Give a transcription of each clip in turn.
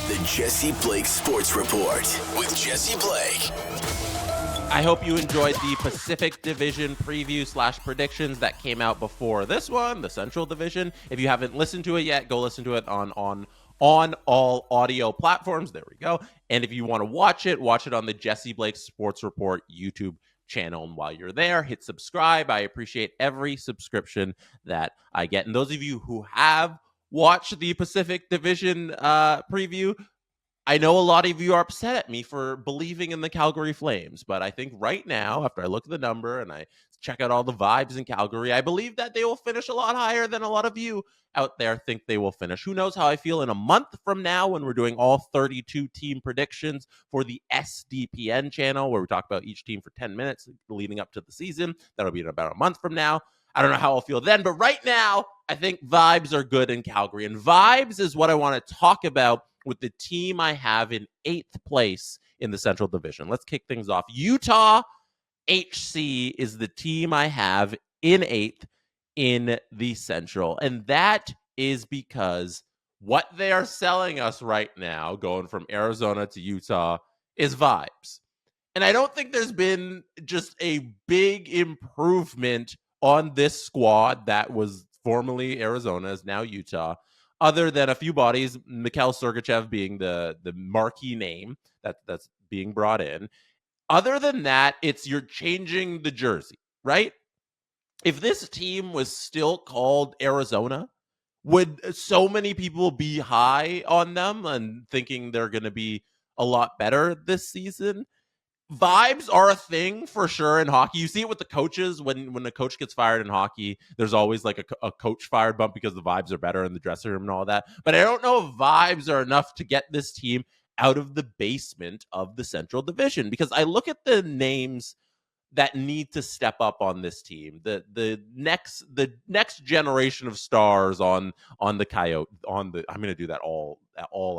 The Jesse Blake Sports Report with Jesse Blake. I hope you enjoyed the Pacific Division preview / predictions that came out before this one, the Central Division. If you haven't listened to it yet, go listen to it on all audio platforms. There we go. And if you want to watch it on the Jesse Blake Sports Report YouTube channel. And while you're there, hit subscribe. I appreciate every subscription that I get. And those of you who have watched the Pacific Division preview, I know a lot of you are upset at me for believing in the Calgary Flames, but I think right now, after I look at the number and I check out all the vibes in Calgary, I believe that they will finish a lot higher than a lot of you out there think they will finish. Who knows how I feel in a month from now when we're doing all 32 team predictions for the SDPN channel, where we talk about each team for 10 minutes leading up to the season. That'll be in about a month from now. I don't know how I'll feel then, but right now, I think vibes are good in Calgary. And vibes is what I want to talk about with the team I have in 8th place in the Central Division. Let's kick things off. Utah HC is the team I have in 8th in the Central. And that is because what they are selling us right now, going from Arizona to Utah, is vibes. And I don't think there's been just a big improvement on this squad that was formerly Arizona, is now Utah, other than a few bodies, Mikhail Sergachev being the marquee name that's being brought in. Other than that, it's you're changing the jersey, right? If this team was still called Arizona, would so many people be high on them and thinking they're going to be a lot better this season? Vibes are a thing for sure in hockey. You see it with the coaches. When a coach gets fired in hockey, there's always like a coach fired bump because the vibes are better in the dressing room and all that. But I don't know if vibes are enough to get this team out of the basement of the Central Division, because I look at the names that need to step up on this team. The next generation of stars on the Coyote I'm going to do that all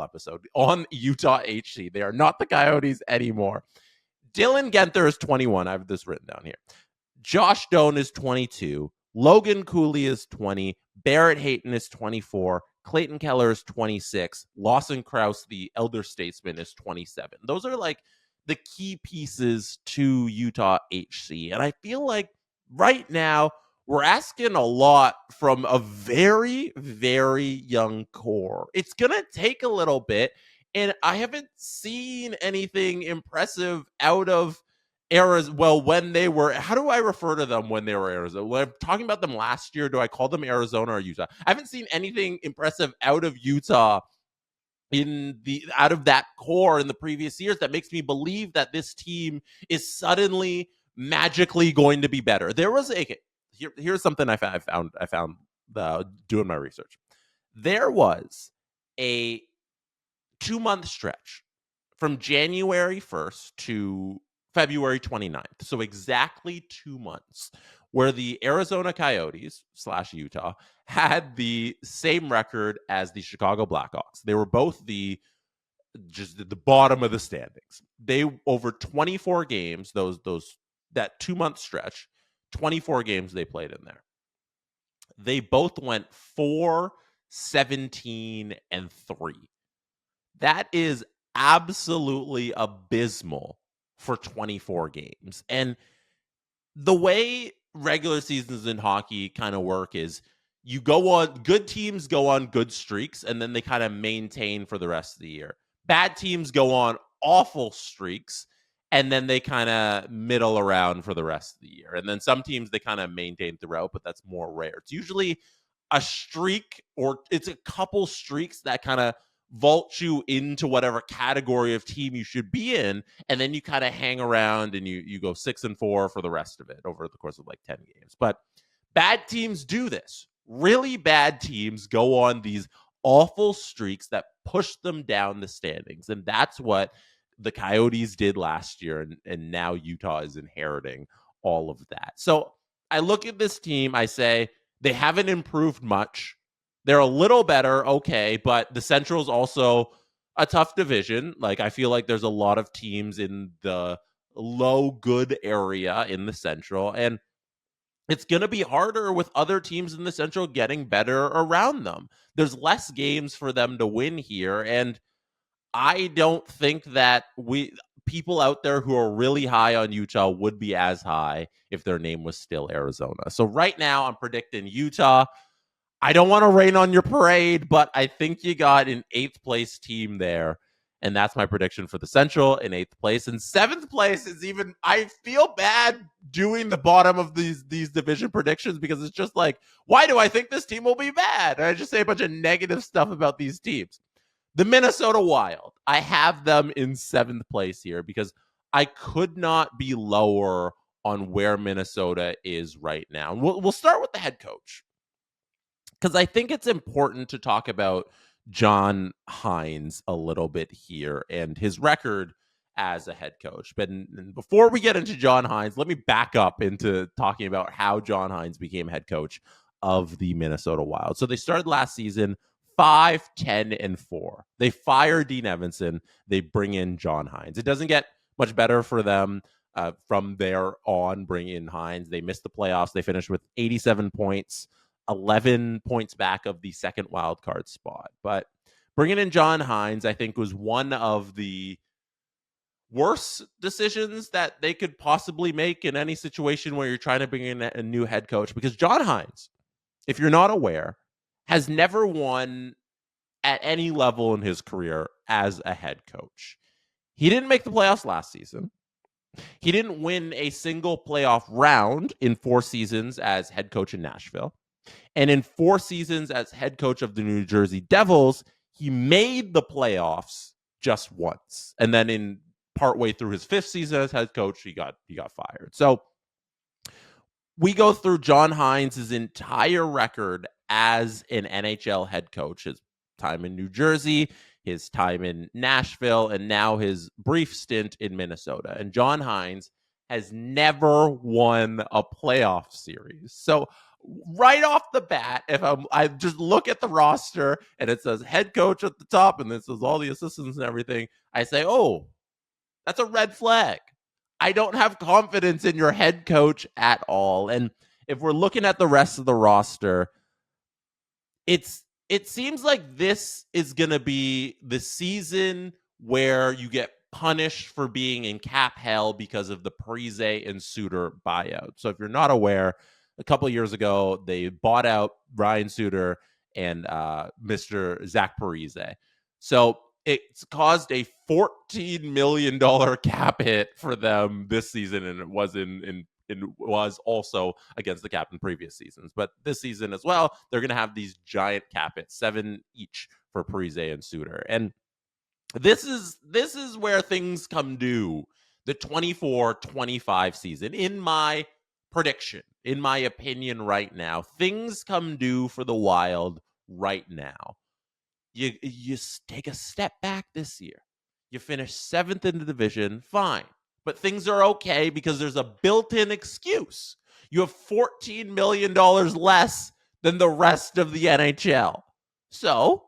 episode on Utah HC. They are not the Coyotes anymore. Dylan Genther is 21. I have this written down here. Josh Doan is 22. Logan Cooley is 20. Barrett Hayton is 24. Clayton Keller is 26. Lawson Krause, the elder statesman, is 27. Those are like the key pieces to Utah HC. And I feel like right now we're asking a lot from a very, very young core. It's going to take a little bit. And I haven't seen anything impressive out of Arizona. Well, when they were, how do I refer to them when they were Arizona? When I'm talking about them last year, do I call them Arizona or Utah? I haven't seen anything impressive out of Utah out of that core in the previous years that makes me believe that this team is suddenly magically going to be better. There was here's something I found doing my research. There was a 2-month stretch from January 1st to February 29th. So exactly 2 months where the Arizona Coyotes / Utah had the same record as the Chicago Blackhawks. They were both just the bottom of the standings. They, over 24 games, that 2-month stretch, 24 games they played in there. They both went 4-17-3. That is absolutely abysmal for 24 games. And the way regular seasons in hockey kind of work is good teams go on good streaks, and then they kind of maintain for the rest of the year. Bad teams go on awful streaks, and then they kind of middle around for the rest of the year. And then some teams, they kind of maintain throughout, but that's more rare. It's usually a streak, or it's a couple streaks that kind of vault you into whatever category of team you should be in, and then you kind of hang around and you go 6-4 for the rest of it over the course of like 10 games. But bad teams do this. Really bad teams go on these awful streaks that push them down the standings, and that's what the Coyotes did last year, and now Utah is inheriting all of that. So I look at this team, I say they haven't improved much. They're a little better, okay, but the Central is also a tough division. Like, I feel like there's a lot of teams in the low good area in the Central, and it's going to be harder with other teams in the Central getting better around them. There's less games for them to win here, and I don't think that people out there who are really high on Utah would be as high if their name was still Arizona. So right now I'm predicting Utah. I don't want to rain on your parade, but I think you got an 8th place team there. And that's my prediction for the Central in 8th place. And 7th place is even, I feel bad doing the bottom of these division predictions because it's just like, why do I think this team will be bad? And I just say a bunch of negative stuff about these teams. The Minnesota Wild, I have them in 7th place here because I could not be lower on where Minnesota is right now. And we'll start with the head coach because I think it's important to talk about John Hines a little bit here and his record as a head coach. But before we get into John Hines, let me back up into talking about how John Hines became head coach of the Minnesota Wild. So they started last season 5-10-4. They fire Dean Evanson. They bring in John Hines. It doesn't get much better for them from there on. Bring in Hines. They missed the playoffs. They finished with 87 points. 11 points back of the second wild card spot. But bringing in John Hines, I think, was one of the worst decisions that they could possibly make in any situation where you're trying to bring in a new head coach. Because John Hines, if you're not aware, has never won at any level in his career as a head coach. He didn't make the playoffs last season. He didn't win a single playoff round in 4 seasons as head coach in Nashville. And in 4 seasons as head coach of the New Jersey Devils, he made the playoffs just once. And then in partway through his 5th season as head coach, he got fired. So we go through John Hines' entire record as an NHL head coach, his time in New Jersey, his time in Nashville, and now his brief stint in Minnesota. And John Hines has never won a playoff series. So right off the bat, if I just look at the roster and it says head coach at the top and it says all the assistants and everything, I say, oh, that's a red flag. I don't have confidence in your head coach at all. And if we're looking at the rest of the roster, it seems like this is going to be the season where you get punished for being in cap hell because of the Parise and Suter buyout. So if you're not aware, a couple of years ago, they bought out Ryan Suter and Mr. Zach Parise. So it's caused a $14 million cap hit for them this season, and it was it was also against the cap in previous seasons. But this season as well, they're going to have these giant cap hits, 7 each for Parise and Suter. And this is where things come due. The 24-25 season, in my prediction, in my opinion right now, things come due for the Wild right now. You take a step back this year. You finish 7th in the division, fine. But things are okay because there's a built-in excuse. You have $14 million less than the rest of the NHL. So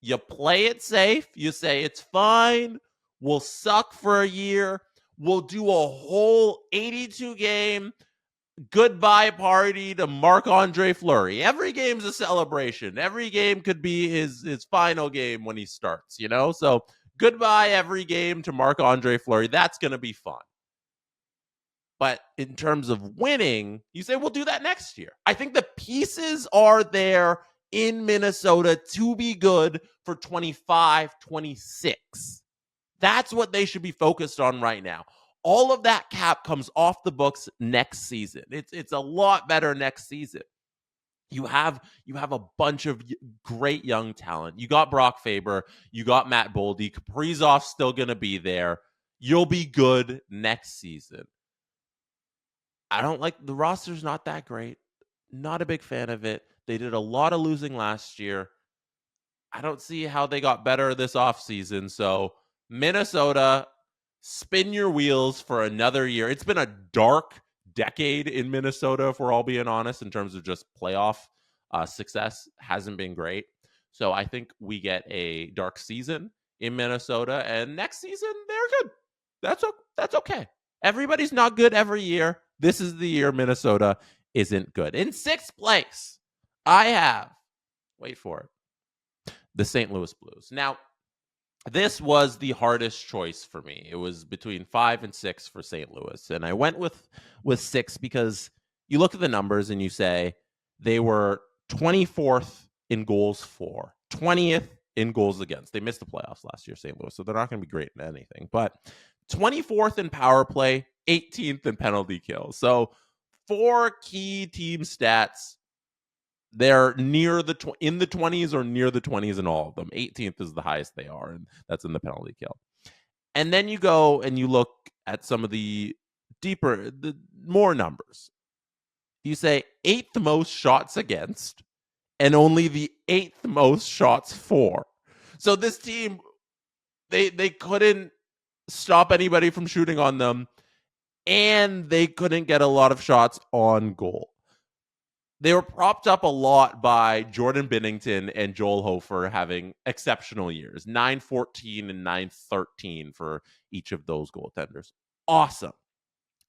you play it safe. You say it's fine. We'll suck for a year. We'll do a whole 82-game goodbye party to Marc-Andre Fleury. Every game's a celebration. Every game could be his final game when he starts, you know? So goodbye every game to Marc-Andre Fleury. That's going to be fun. But in terms of winning, you say we'll do that next year. I think the pieces are there in Minnesota to be good for 25-26. That's what they should be focused on right now. All of that cap comes off the books next season. It's a lot better next season. You have a bunch of great young talent. You got Brock Faber. You got Matt Boldy. Kaprizov's still going to be there. You'll be good next season. I don't like the roster's not that great. Not a big fan of it. They did a lot of losing last year. I don't see how they got better this offseason. So Minnesota, spin your wheels for another year. It's been a dark decade in Minnesota, if we're all being honest, in terms of just playoff success. Hasn't been great. So I think we get a dark season in Minnesota, and next season they're good. That's okay. Everybody's not good every year. This is the year Minnesota isn't good. In 6th place, I have, wait for it, the St. Louis Blues. Now, This was the hardest choice for me. It was between 5 and 6 for St. Louis, and I went with 6 because you look at the numbers and you say they were 24th in goals for, 20th in goals against. They missed the playoffs last year, St. Louis, so they're not going to be great in anything. But 24th in power play, 18th in penalty kills. So 4 key team stats. They're near in the 20s or near the 20s in all of them. 18th is the highest they are, and that's in the penalty kill. And then you go and you look at some of the more numbers. You say 8th most shots against and only the 8th most shots for. So this team, they couldn't stop anybody from shooting on them, and they couldn't get a lot of shots on goal. They were propped up a lot by Jordan Binnington and Joel Hofer having exceptional years, 9-14 and 9-13 for each of those goaltenders. Awesome.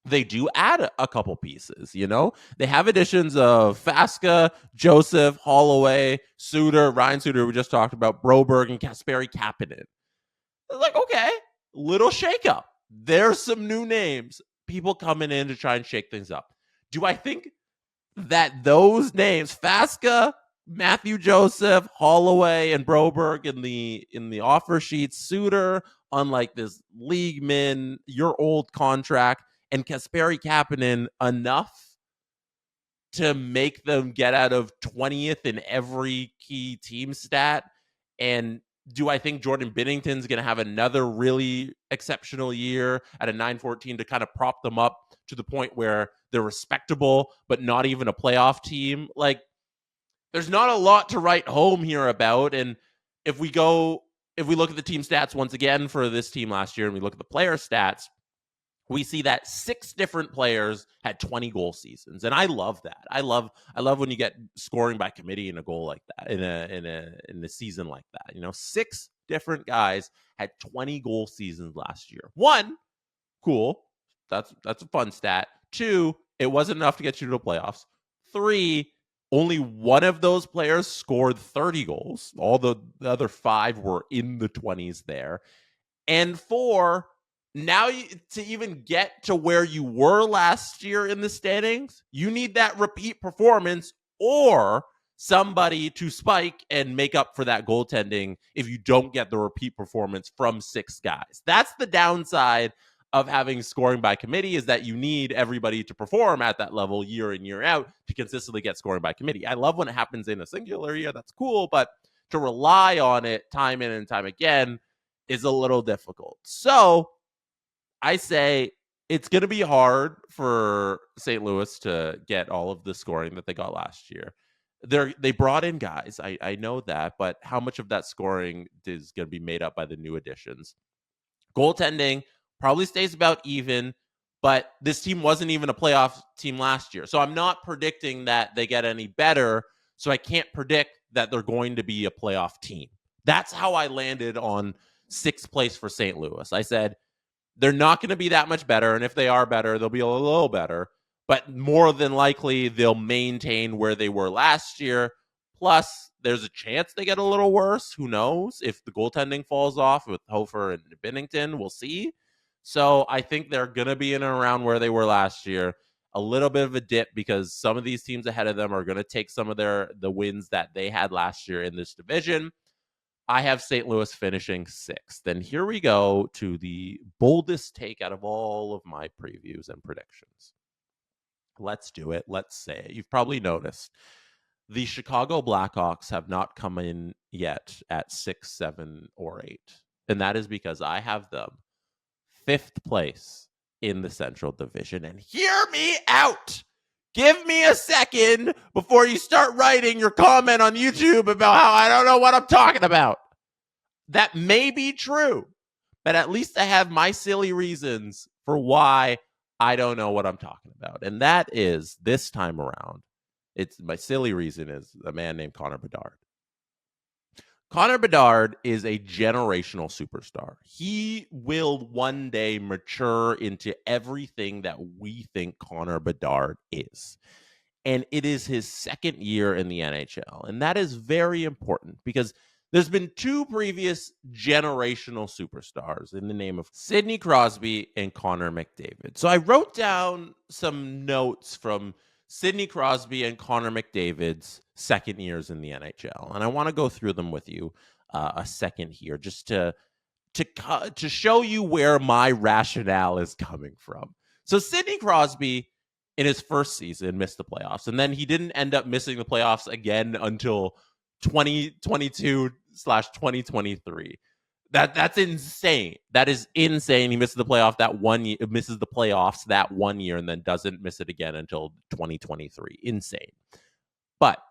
They do add a couple pieces, you know? They have additions of Faska, Joseph, Holloway, Ryan Suter, we just talked about, Broberg, and Kasperi Kapanen. Like, okay, little shakeup. There's some new names. People coming in to try and shake things up. Do I think that those names, Faska, Matthew Joseph, Holloway, and Broberg in the offer sheet, Suter, unlike this league min, your old contract, and Kasperi Kapanen enough to make them get out of 20th in every key team stat? And do I think Jordan Binnington's going to have another really exceptional year at a 9-14 to kind of prop them up to the point where they're respectable, but not even a playoff team? Like, there's not a lot to write home here about. And if we look at the team stats once again for this team last year, and we look at the player stats, we see that 6 different players had 20 goal seasons, and I love that. I love when you get scoring by committee in a goal like that, in a season like that. You know, 6 different guys had 20 goal seasons last year. 1, cool, that's a fun stat. 2, it wasn't enough to get you to the playoffs. 3, only one of those players scored 30 goals. All the other 5 were in the 20s there. And 4, now to even get to where you were last year in the standings, you need that repeat performance or somebody to spike and make up for that goaltending if you don't get the repeat performance from 6 guys. That's the downside of having scoring by committee, is that you need everybody to perform at that level year in, year out to consistently get scoring by committee. I love when it happens in a singular year. That's cool. But to rely on it time in and time again is a little difficult. So I say it's going to be hard for St. Louis to get all of the scoring that they got last year. They brought in guys. I know that, but how much of that scoring is going to be made up by the new additions? Goaltending probably stays about even, but this team wasn't even a playoff team last year. So I'm not predicting that they get any better. So I can't predict that they're going to be a playoff team. That's how I landed on 6th place for St. Louis. I said, they're not going to be that much better. And if they are better, they'll be a little better. But more than likely, they'll maintain where they were last year. Plus, there's a chance they get a little worse. Who knows? If the goaltending falls off with Hofer and Binnington, we'll see. So I think they're going to be in and around where they were last year. A little bit of a dip because some of these teams ahead of them are going to take some of the wins that they had last year in this division. I have St. Louis finishing 6th. And here we go to the boldest take out of all of my previews and predictions. Let's do it. Let's say it. You've probably noticed the Chicago Blackhawks have not come in yet at 6, 7, or 8. And that is because I have them 5th place in the Central Division. And hear me out. Give me a second before you start writing your comment on YouTube about how I don't know what I'm talking about. That may be true, but at least I have my silly reasons for why I don't know what I'm talking about. And that is, this time around, my silly reason is a man named Connor Bedard. Connor Bedard is a generational superstar. He will one day mature into everything that we think Connor Bedard is. And it is his 2nd year in the NHL. And that is very important because There's been two previous generational superstars in the name of Sidney Crosby and Connor McDavid. So I wrote down some notes from Sidney Crosby and Connor McDavid's second years in the NHL, and I want to go through them with you a second here, just to show you where my rationale is coming from. So Sidney Crosby, in his first season, missed the playoffs, and then he didn't end up missing the playoffs again until 2022/2023. That's insane. That is insane. He misses the playoffs that 1 year, and then doesn't miss it again until 2023. Insane. But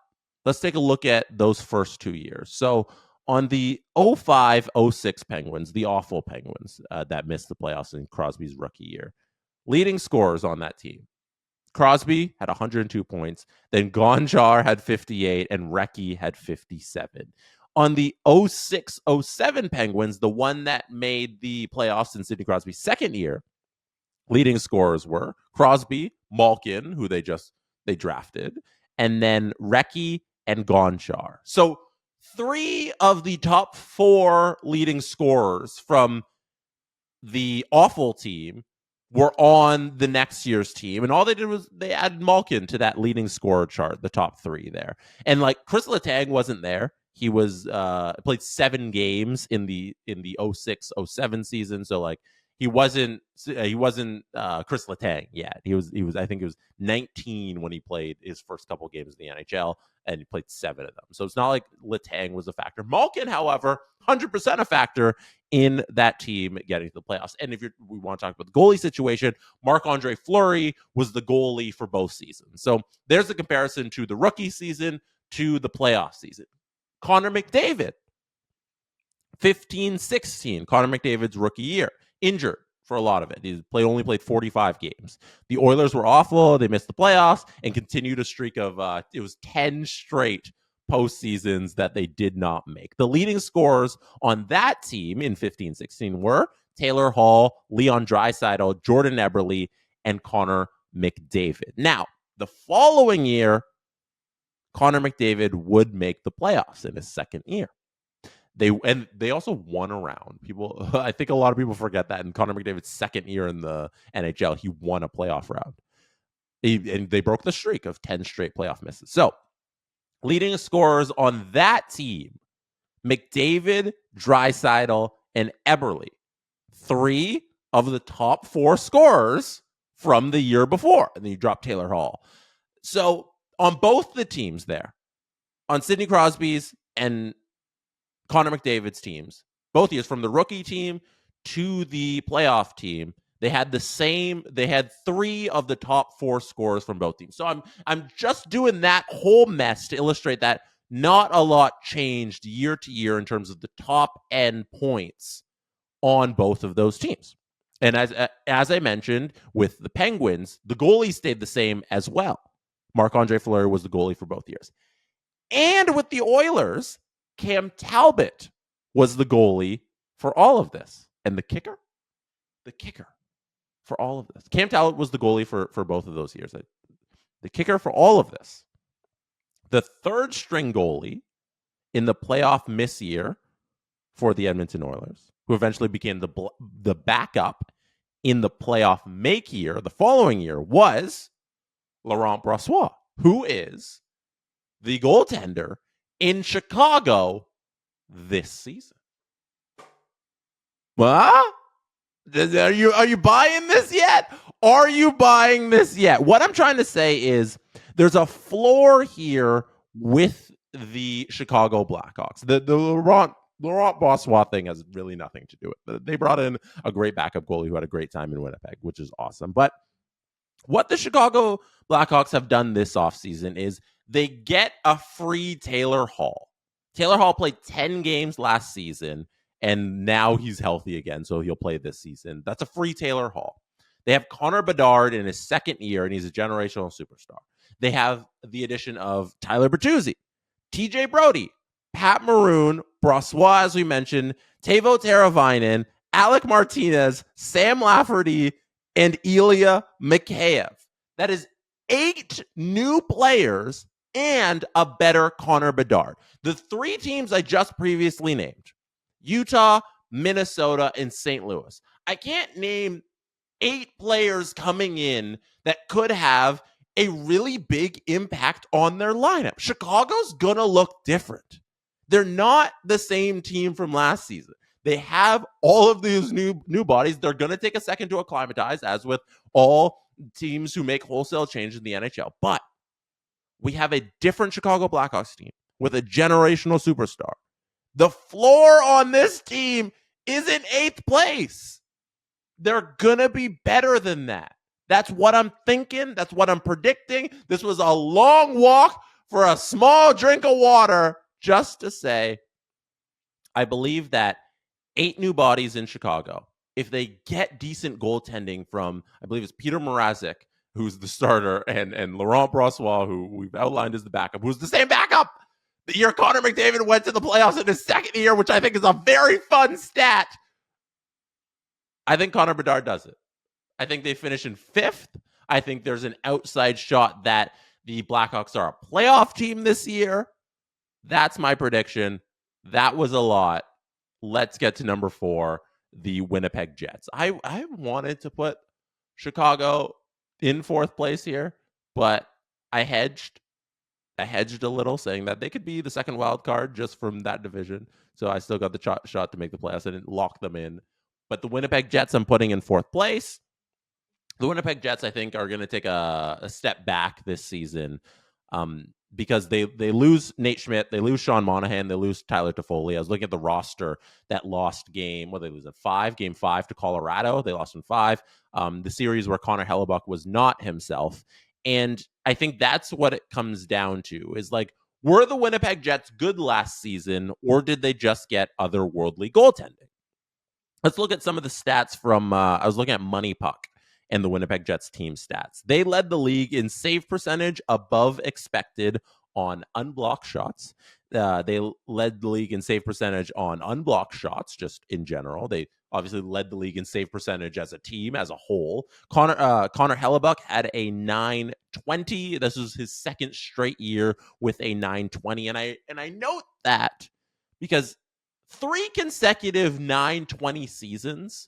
let's take a look at those first 2 years. So on the 05-06 Penguins, the awful Penguins that missed the playoffs in Crosby's rookie year, leading scorers on that team: Crosby had 102 points, then Gonchar had 58, and Recchi had 57. On the 06-07 Penguins, the one that made the playoffs in Sidney Crosby's second year, leading scorers were Crosby, Malkin, who they drafted, and then Recchi and Gonchar. So 3 of the top 4 leading scorers from the awful team were on the next year's team, and all they did was they added Malkin to that leading scorer chart, the top 3 there. And like Chris Letang wasn't there. He was played 7 games in the 06-07 season, so like he wasn't Chris Letang yet. He was I think it was 19 when he played his first couple games in the NHL, and he played 7 of them. So it's not like Letang was a factor. Malkin, however, 100% a factor in that team getting to the playoffs. And if we want to talk about the goalie situation, Marc-Andre Fleury was the goalie for both seasons. So there's a comparison to the rookie season to the playoff season. Connor McDavid, 15-16, Connor McDavid's rookie year, injured for a lot of it. He only played 45 games. The Oilers were awful. They missed the playoffs and continued a streak of, it was 10 straight postseasons that they did not make. The leading scorers on that team in 15-16 were Taylor Hall, Leon Draisaitl, Jordan Eberle, and Connor McDavid. Now, the following year, Connor McDavid would make the playoffs in his second year. They also won a round. I think a lot of people forget that in Connor McDavid's second year in the NHL, he won a playoff round. And they broke the streak of 10 straight playoff misses. So, leading scorers on that team: McDavid, Draisaitl, and Eberle. 3 of the top 4 scorers from the year before. And then you drop Taylor Hall. So on both the teams there, on Sidney Crosby's and Connor McDavid's teams, both years, from the rookie team to the playoff team, they had 3 of the top 4 scorers from both teams. So I'm just doing that whole mess to illustrate that not a lot changed year to year in terms of the top end points on both of those teams. And as I mentioned, with the Penguins, the goalie stayed the same as well. Marc-Andre Fleury was the goalie for both years. And with the Oilers, Cam Talbot was the goalie for all of this. And the kicker for all of this, Cam Talbot was the goalie for both of those years. The kicker for all of this, the third string goalie in the playoff miss year for the Edmonton Oilers, who eventually became the backup in the playoff make year, the following year, was Laurent Brossoit, who is the goaltender in Chicago this season. What? Are you buying this yet? Are you buying this yet? What I'm trying to say is there's a floor here with the Chicago Blackhawks. The Laurent Brossoit thing has really nothing to do with it. They brought in a great backup goalie who had a great time in Winnipeg, which is awesome. But what the Chicago Blackhawks have done this offseason is they get a free Taylor Hall. Taylor Hall played 10 games last season, and now he's healthy again, so he'll play this season. That's a free Taylor Hall. They have Connor Bedard in his second year, and he's a generational superstar. They have the addition of Tyler Bertuzzi, TJ Brody, Pat Maroon, Brossoit, as we mentioned, Teuvo Teravainen, Alec Martinez, Sam Lafferty, and Ilya Mikheyev. That is 8 new players and a better Connor Bedard. The three teams I just previously named, Utah, Minnesota, and St. Louis. I can't name 8 players coming in that could have a really big impact on their lineup. Chicago's going to look different. They're not the same team from last season. They have all of these new bodies. They're going to take a second to acclimatize, as with all teams who make wholesale changes in the NHL. But we have a different Chicago Blackhawks team with a generational superstar. The floor on this team isn't 8th place. They're going to be better than that. That's what I'm thinking. That's what I'm predicting. This was a long walk for a small drink of water just to say, I believe that 8 new bodies in Chicago, if they get decent goaltending from, I believe it's Peter Mrazek, who's the starter, and Laurent Brossoit, who we've outlined as the backup, who's the same backup the year Connor McDavid went to the playoffs in his second year, which I think is a very fun stat. I think Connor Bedard does it. I think they finish in 5th. I think there's an outside shot that the Blackhawks are a playoff team this year. That's my prediction. That was a lot. Let's get to number 4, the Winnipeg Jets. I wanted to put Chicago in 4th place here, but I hedged a little, saying that they could be the second wild card just from that division. So I still got the shot to make the playoffs. I didn't lock them in. But the Winnipeg Jets I'm putting in 4th place. The Winnipeg Jets, I think, are going to take a step back this season because they lose Nate Schmidt, they lose Sean Monahan, they lose Tyler Toffoli. I was looking at the roster that lost game. They lose in game 5 to Colorado. They lost in 5. The series where Connor Hellebuck was not himself. And I think that's what it comes down to, is like, were the Winnipeg Jets good last season, or did they just get otherworldly goaltending? Let's look at some of the stats from, I was looking at Money Puck and the Winnipeg Jets team stats. They led the league in save percentage above expected on unblocked shots. They led the league in save percentage on unblocked shots, just in general. They obviously led the league in save percentage as a team, as a whole. Connor Hellebuck had a 920. This was his second straight year with a 920. And I note that because 3 consecutive 920 seasons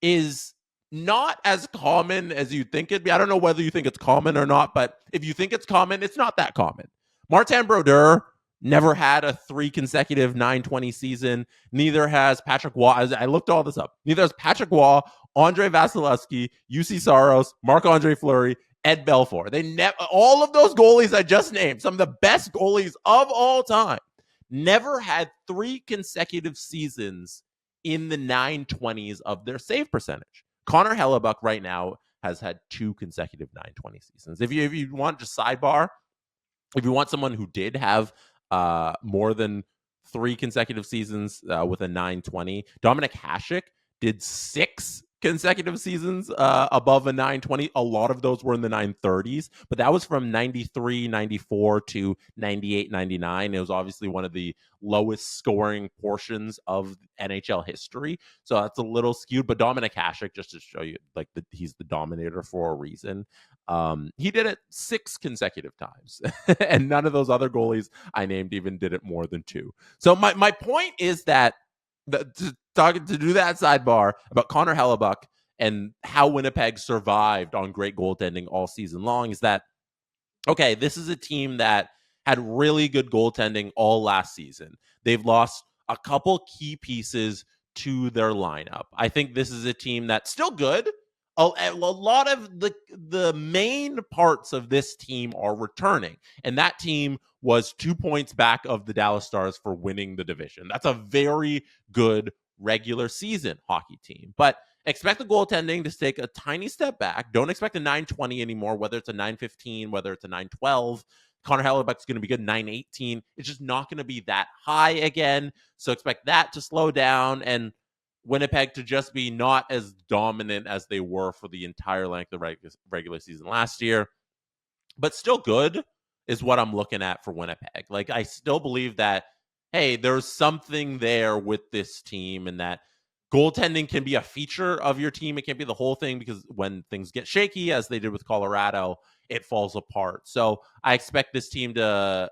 is not as common as you think it'd be. I don't know whether you think it's common or not, but if you think it's common, it's not that common. Martin Brodeur never had a 3 consecutive 920 season. Neither has Patrick Waugh. I looked all this up. Neither has Patrick Waugh, Andre Vasilevsky, UC Saros, Marc-Andre Fleury, Ed Belfour. All of those goalies I just named, some of the best goalies of all time, never had 3 consecutive seasons in the 920s of their save percentage. Connor Hellebuck right now has had 2 consecutive 920 seasons. If you want just sidebar, if you want someone who did have more than 3 consecutive seasons with a 920, Dominic Hasek did 6 consecutive seasons above a 920. A lot of those were in the 930s, but that was from 93, 94 to 98, 99. It was obviously one of the lowest scoring portions of NHL history. So that's a little skewed, but Dominic Hasek, just to show you, like, he's the dominator for a reason. He did it 6 consecutive times, and none of those other goalies I named even did it more than 2. So my point is that to do that sidebar about Connor Hellebuck and how Winnipeg survived on great goaltending all season long is that, okay, this is a team that had really good goaltending all last season. They've lost a couple key pieces to their lineup. I think this is a team that's still good. A lot of the main parts of this team are returning, and that team was 2 points back of the Dallas Stars for winning the division. That's a very good regular season hockey team, but expect the goaltending to take a tiny step back. Don't expect a 920 anymore, whether it's a 915, whether it's a 912. Connor Hellebuck's going to be good 918. It's just not going to be that high again, so expect that to slow down, and Winnipeg to just be not as dominant as they were for the entire length of regular season last year, but still good is what I'm looking at for Winnipeg. Like, I still believe that, hey, there's something there with this team, and that goaltending can be a feature of your team. It can't be the whole thing, because when things get shaky, as they did with Colorado, it falls apart. So I expect this team to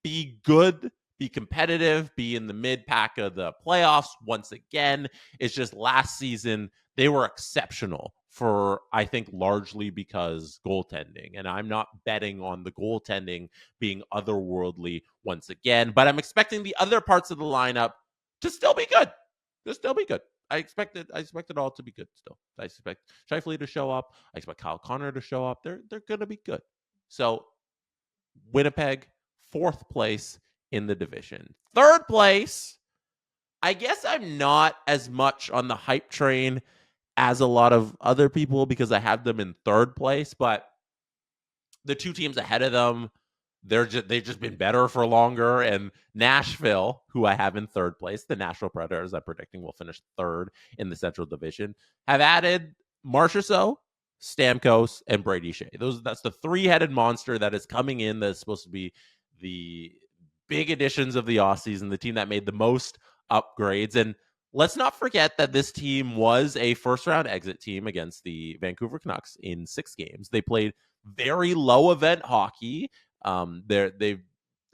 be good, be competitive, be in the mid pack of the playoffs once again. It's just last season they were exceptional for, I think, largely because goaltending. And I'm not betting on the goaltending being otherworldly once again, but I'm expecting the other parts of the lineup to still be good. To still be good. I expect it all to be good still. I expect Scheifele to show up. I expect Kyle Connor to show up. They're gonna be good. So Winnipeg, fourth place in the division. Third place, I guess I'm not as much on the hype train as a lot of other people because I have them in third place, but the two teams ahead of them, they've just been better for longer. And Nashville, who I have in third place, the Nashville Predators, I'm predicting will finish third in the Central Division, have added Marchessault, Stamkos, and Brady Shea. That's the three-headed monster that is coming in. That's supposed to be the big additions of the offseason, the team that made the most upgrades. And let's not forget that this team was a first-round exit team against the Vancouver Canucks in 6 games. They played very low event hockey. They've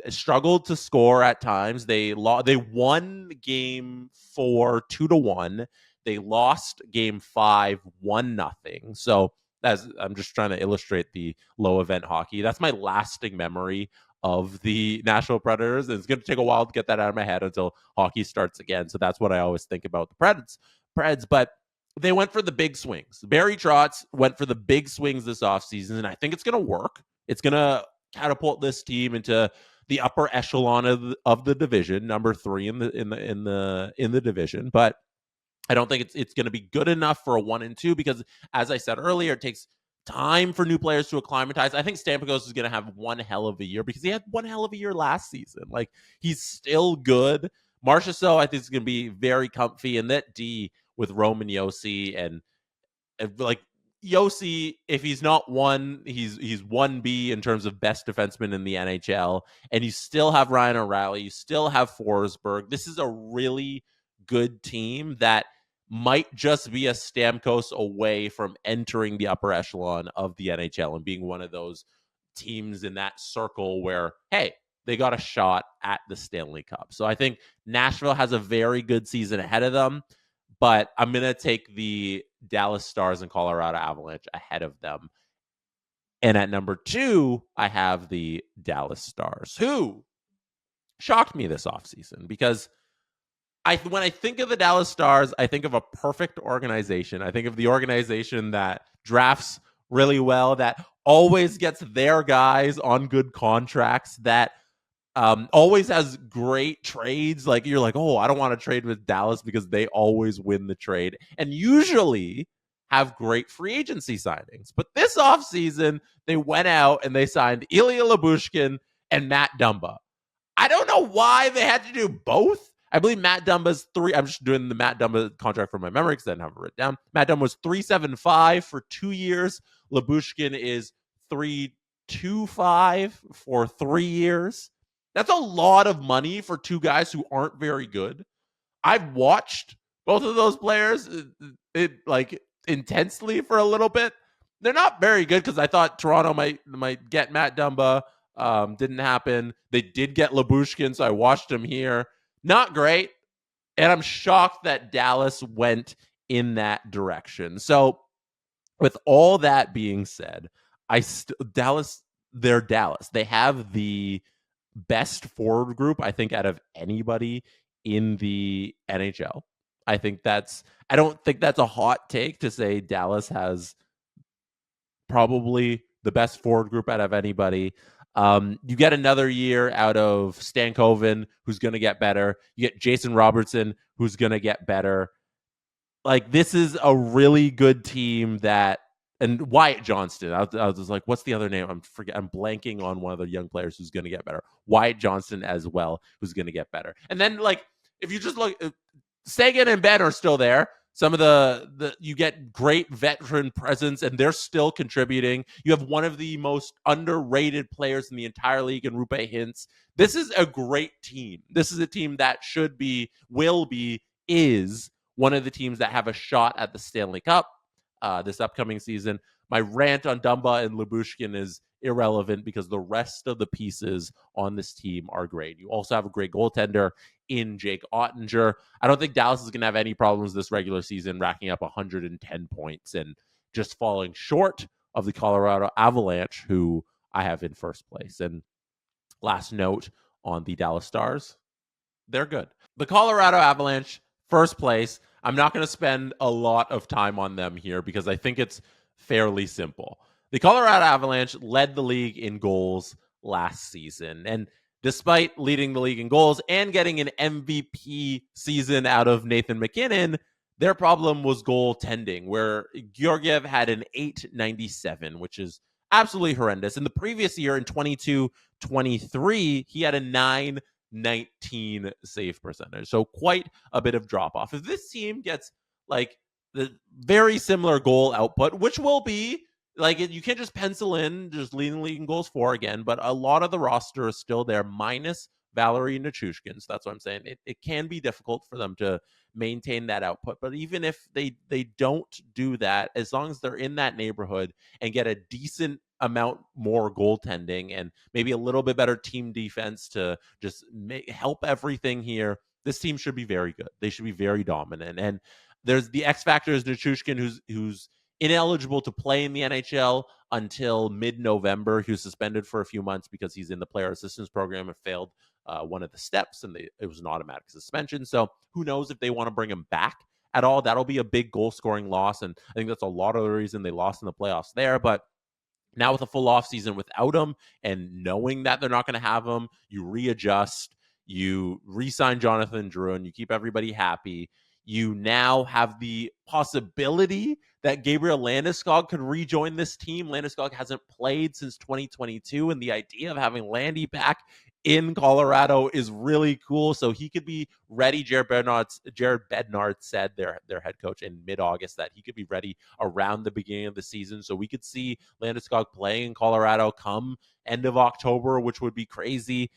struggled to score at times. They won game 4 2-1. They lost game 5 1-0. So I'm just trying to illustrate the low event hockey. That's my lasting memory of the Nashville Predators. And it's going to take a while to get that out of my head until hockey starts again. So that's what I always think about the Preds. But they went for the big swings. Barry Trotz went for the big swings this offseason, and I think it's going to work. It's going to catapult this team into the upper echelon of the division, number 3 in the division. But I don't think it's going to be good enough for a 1 and 2 because, as I said earlier, it takes time for new players to acclimatize. I think Stamkos is going to have one hell of a year because he had one hell of a year last season. Like, he's still good. Marchessault, I think, is going to be very comfy, and that D with Roman Josi and like Josi, if he's not one, he's 1B in terms of best defenseman in the NHL. And you still have Ryan O'Reilly, you still have Forsberg. This is a really good team that might just be a Stamkos away from entering the upper echelon of the NHL and being one of those teams in that circle where, hey, they got a shot at the Stanley Cup. So I think Nashville has a very good season ahead of them, but I'm going to take the Dallas Stars and Colorado Avalanche ahead of them. And at number 2, I have the Dallas Stars, who shocked me this offseason because when I think of the Dallas Stars, I think of a perfect organization. I think of the organization that drafts really well, that always gets their guys on good contracts, that always has great trades. Like, you're like, oh, I don't want to trade with Dallas because they always win the trade and usually have great free agency signings. But this offseason, they went out and they signed Ilya Lyubushkin and Matt Dumba. I don't know why they had to do both. I believe Matt Dumba's I'm just doing the Matt Dumba contract from my memory because I didn't have it written down. Matt Dumba was $375 for 2 years. Lyubushkin is $325 for 3 years. That's a lot of money for two guys who aren't very good. I've watched both of those players like intensely for a little bit. They're not very good because I thought Toronto might get Matt Dumba. Didn't happen. They did get Lyubushkin, so I watched him here. Not great. And I'm shocked that Dallas went in that direction. So with all that being said, they're Dallas. They have the best forward group, I think, out of anybody in the NHL. I don't think that's a hot take to say Dallas has probably the best forward group out of anybody. You get another year out of Stankoven, who's going to get better. You get Jason Robertson, who's going to get better. Like, this is a really good team and Wyatt Johnston. I was like, what's the other name? I'm blanking on one of the young players who's going to get better. Wyatt Johnston as well, who's going to get better. And then, like, if you just look, Sagan and Ben are still there. Some of you get great veteran presence, and they're still contributing. You have one of the most underrated players in the entire league in Rupe Hintz. This is a great team. This is a team that is one of the teams that have a shot at the Stanley Cup this upcoming season. my rant on Dumba and Lyubushkin is irrelevant because the rest of the pieces on this team are great. You also have a great goaltender in Jake Ottinger. I don't think Dallas is going to have any problems this regular season racking up 110 points and just falling short of the Colorado Avalanche, who I have in first place. And last note on the Dallas Stars, they're good. The Colorado Avalanche, first place. I'm not going to spend a lot of time on them here because I think it's fairly simple. The Colorado Avalanche led the league in goals last season. And despite leading the league in goals and getting an MVP season out of Nathan MacKinnon, their problem was goaltending, where Georgiev had an 897, which is absolutely horrendous. In the previous year, in 22-23, he had a 919 save percentage. So quite a bit of drop off. If this team gets like the very similar goal output, which will be like, you can't just pencil in just leading the league in goals for again, but a lot of the roster is still there, minus Valerie Nichushkin. So that's what I'm saying. It can be difficult for them to maintain that output. But even if they don't do that, as long as they're in that neighborhood and get a decent amount more goaltending and maybe a little bit better team defense to just help everything here, this team should be very good. They should be very dominant. And there's the X factor is Nichushkin, who's ineligible to play in the NHL until mid-November. He was suspended for a few months because he's in the player assistance program and failed one of the steps, and it was an automatic suspension. So who knows if they want to bring him back at all. That'll be a big goal-scoring loss, and I think that's a lot of the reason they lost in the playoffs there. But now with a full offseason without him and knowing that they're not going to have him, you readjust, you re-sign Jonathan Drouin, you keep everybody happy. You now have the possibility that Gabriel Landeskog could rejoin this team. Landeskog hasn't played since 2022, and the idea of having Landy back in Colorado is really cool. So he could be ready. Jared Bednar said, their head coach, in mid-August, that he could be ready around the beginning of the season. So we could see Landeskog playing in Colorado come end of October, which would be crazy.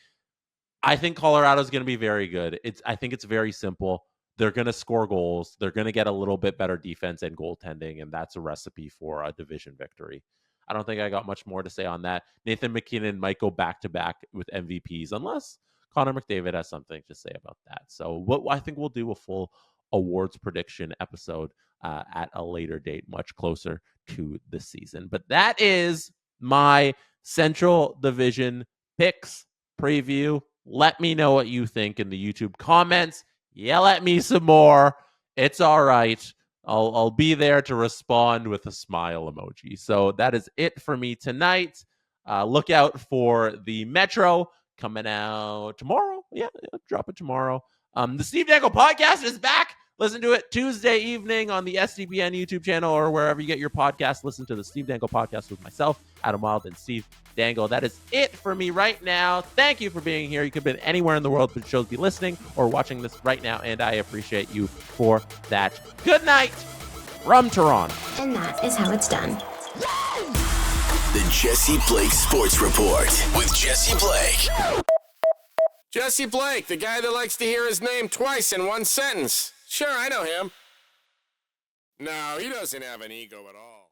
I think Colorado's going to be very good. I think it's very simple. They're going to score goals. They're going to get a little bit better defense and goaltending, and that's a recipe for a division victory. I don't think I got much more to say on that. Nathan MacKinnon might go back-to-back with MVPs unless Connor McDavid has something to say about that. So I think we'll do a full awards prediction episode at a later date, much closer to the season. But that is my Central Division picks preview. Let me know what you think in the YouTube comments. Yell at me some more. It's all right. I'll be there to respond with a smile emoji. So that is it for me tonight. Look out for the Metro coming out tomorrow. Yeah, drop it tomorrow. The Steve Dangle podcast is back. Listen to it Tuesday evening on the SDPN YouTube channel or wherever you get your podcast. Listen to the Steve Dangle podcast with myself, Adam Wild, and Steve Dangle. That is it for me right now. Thank you for being here. You could have been anywhere in the world, but chose to be listening or watching this right now, and I appreciate you for that. Good night from Toronto. And that is how it's done. The Jesse Blake Sports Report with Jesse Blake. Jesse Blake, the guy that likes to hear his name twice in one sentence. Sure, I know him. No, he doesn't have an ego at all.